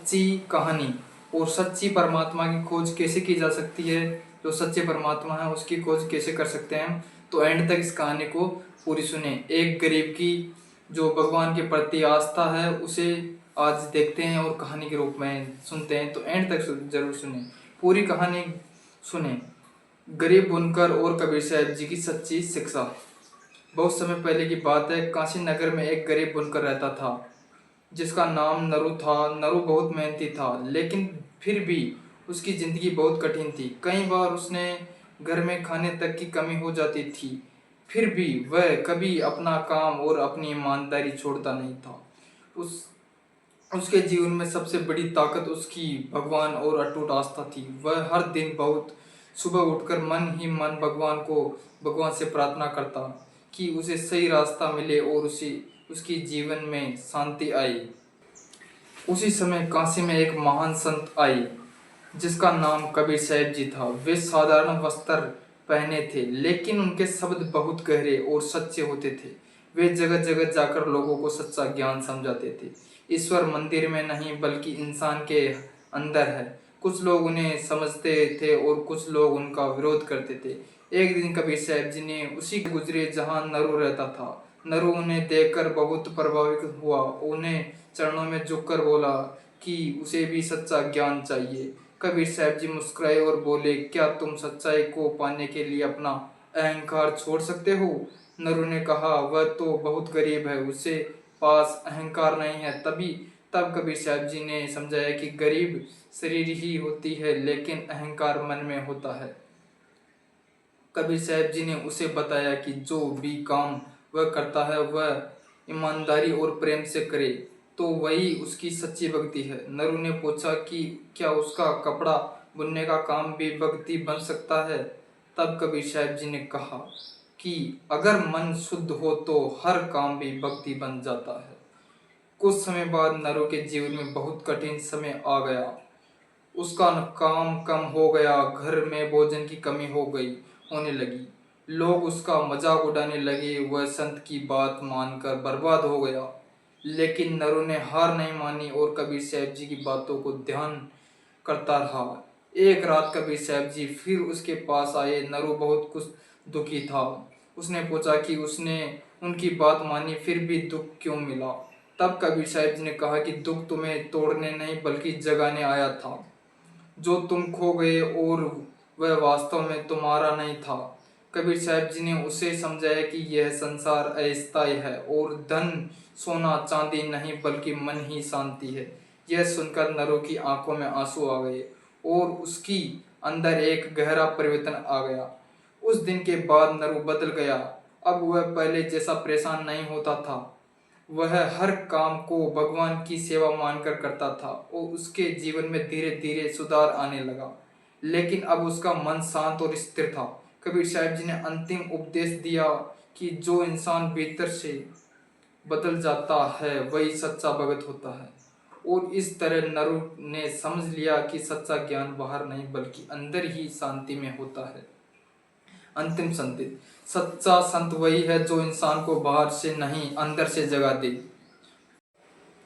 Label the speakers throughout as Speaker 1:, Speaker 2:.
Speaker 1: सच्ची कहानी और सच्ची परमात्मा की खोज कैसे की जा सकती है, जो सच्चे परमात्मा है उसकी खोज कैसे कर सकते हैं। तो एंड तक इस कहानी को पूरी सुने। एक गरीब की जो भगवान के प्रति आस्था है उसे आज देखते हैं और कहानी के रूप में सुनते हैं। तो एंड तक जरूर सुने, पूरी कहानी सुने। गरीब बुनकर और कबीर साहब जी की सच्ची शिक्षा। बहुत समय पहले की बात है, काशी नगर में एक गरीब बुनकर रहता था जिसका नाम नरु था। नरु बहुत मेहनती था, लेकिन फिर भी उसकी जिंदगी बहुत कठिन थी। कई बार उसने घर में खाने तक की कमी हो जाती थी, फिर भी वह कभी अपना काम और अपनी ईमानदारी छोड़ता नहीं था। उसके जीवन में सबसे बड़ी ताकत उसकी भगवान और अटूट आस्था थी। वह हर दिन बहुत सुबह उठकर मन ही मन भगवान से प्रार्थना करता कि उसे सही रास्ता मिले और उसकी जीवन में शांति आई। उसी समय काशी में एक महान संत आई जिसका नाम कबीर साहब जी था। वे साधारण वस्त्र पहने थे, लेकिन उनके शब्द बहुत गहरे और सच्चे होते थे। वे जगह जगह जाकर लोगों को सच्चा ज्ञान समझाते थे। ईश्वर मंदिर में नहीं बल्कि इंसान के अंदर है। कुछ लोग उन्हें समझते थे और कुछ लोग उनका विरोध करते थे। एक दिन कबीर साहब जी ने उसी गुजरे जहाँ नरु रहता था। नरु उन्हें देखकर बहुत प्रभावित हुआ। उन्हें चरणों में झुककर बोला कि उसे भी सच्चा ज्ञान चाहिए। कबीर साहब जी मुस्कुराए और बोले, क्या तुम सच्चाई को पाने के लिए अपना अहंकार छोड़ सकते हो? नरु ने कहा, वह तो बहुत गरीब है, उसे पास अहंकार नहीं है। तब कबीर साहब जी ने समझाया कि गरीब शरीर ही होती है, लेकिन अहंकार मन में होता है। कबीर साहब जी ने उसे बताया कि जो भी काम वह करता है वह ईमानदारी और प्रेम से करे तो वही उसकी सच्ची भक्ति है। नरु ने पूछा कि क्या उसका कपड़ा बुनने का काम भी भक्ति बन सकता है? तब कबीर साहब जी ने कहा कि अगर मन शुद्ध हो तो हर काम भी भक्ति बन जाता है। कुछ समय बाद नरु के जीवन में बहुत कठिन समय आ गया। उसका काम कम हो गया, घर में भोजन की कमी होने लगी। लोग उसका मजाक उड़ाने लगे। वह संत की बात मानकर बर्बाद हो गया। लेकिन नरु ने हार नहीं मानी और कबीर साहब जी की बातों को ध्यान करता रहा। एक रात कबीर साहब जी फिर उसके पास आए। नरु बहुत कुछ दुखी था। उसने पूछा कि उसने उनकी बात मानी फिर भी दुख क्यों मिला। तब कबीर साहब जी ने कहा कि दुख तुम्हें तोड़ने नहीं बल्कि जगाने आया था। जो तुम खो गए और वह वास्तव में तुम्हारा नहीं था। कबीर साहब जी ने उसे समझाया कि यह संसार अस्थायी है और धन सोना चांदी नहीं बल्कि मन ही शांति है। यह सुनकर नरु की आंखों में आंसू आ गए और उसकी अंदर एक गहरा परिवर्तन आ गया। उस दिन के बाद नरु बदल गया। अब वह पहले जैसा परेशान नहीं होता था। वह हर काम को भगवान की सेवा मानकर करता था और उसके जीवन में धीरे धीरे सुधार आने लगा। लेकिन अब उसका मन शांत और स्थिर था। कबीर साहब जी ने अंतिम उपदेश दिया कि जो इंसान भीतर से बदल जाता है वही सच्चा भगत होता है। और इस तरह नरु ने समझ लिया कि सच्चा ज्ञान बाहर नहीं बल्कि अंदर ही शांति में होता है। अंतिम संदेश, सच्चा संत वही है जो इंसान को बाहर से नहीं अंदर से जगा दे।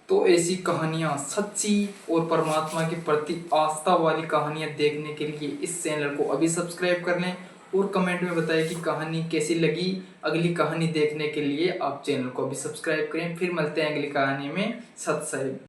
Speaker 1: तो ऐसी कहानियाँ, सच्ची और परमात्मा के प्रति आस्था वाली कहानियाँ देखने के लिए इस चैनल को अभी सब्सक्राइब कर लें और कमेंट में बताएं कि कहानी कैसी लगी। अगली कहानी देखने के लिए आप चैनल को अभी सब्सक्राइब करें। फिर मिलते हैं अगली कहानी में। सत साहिब।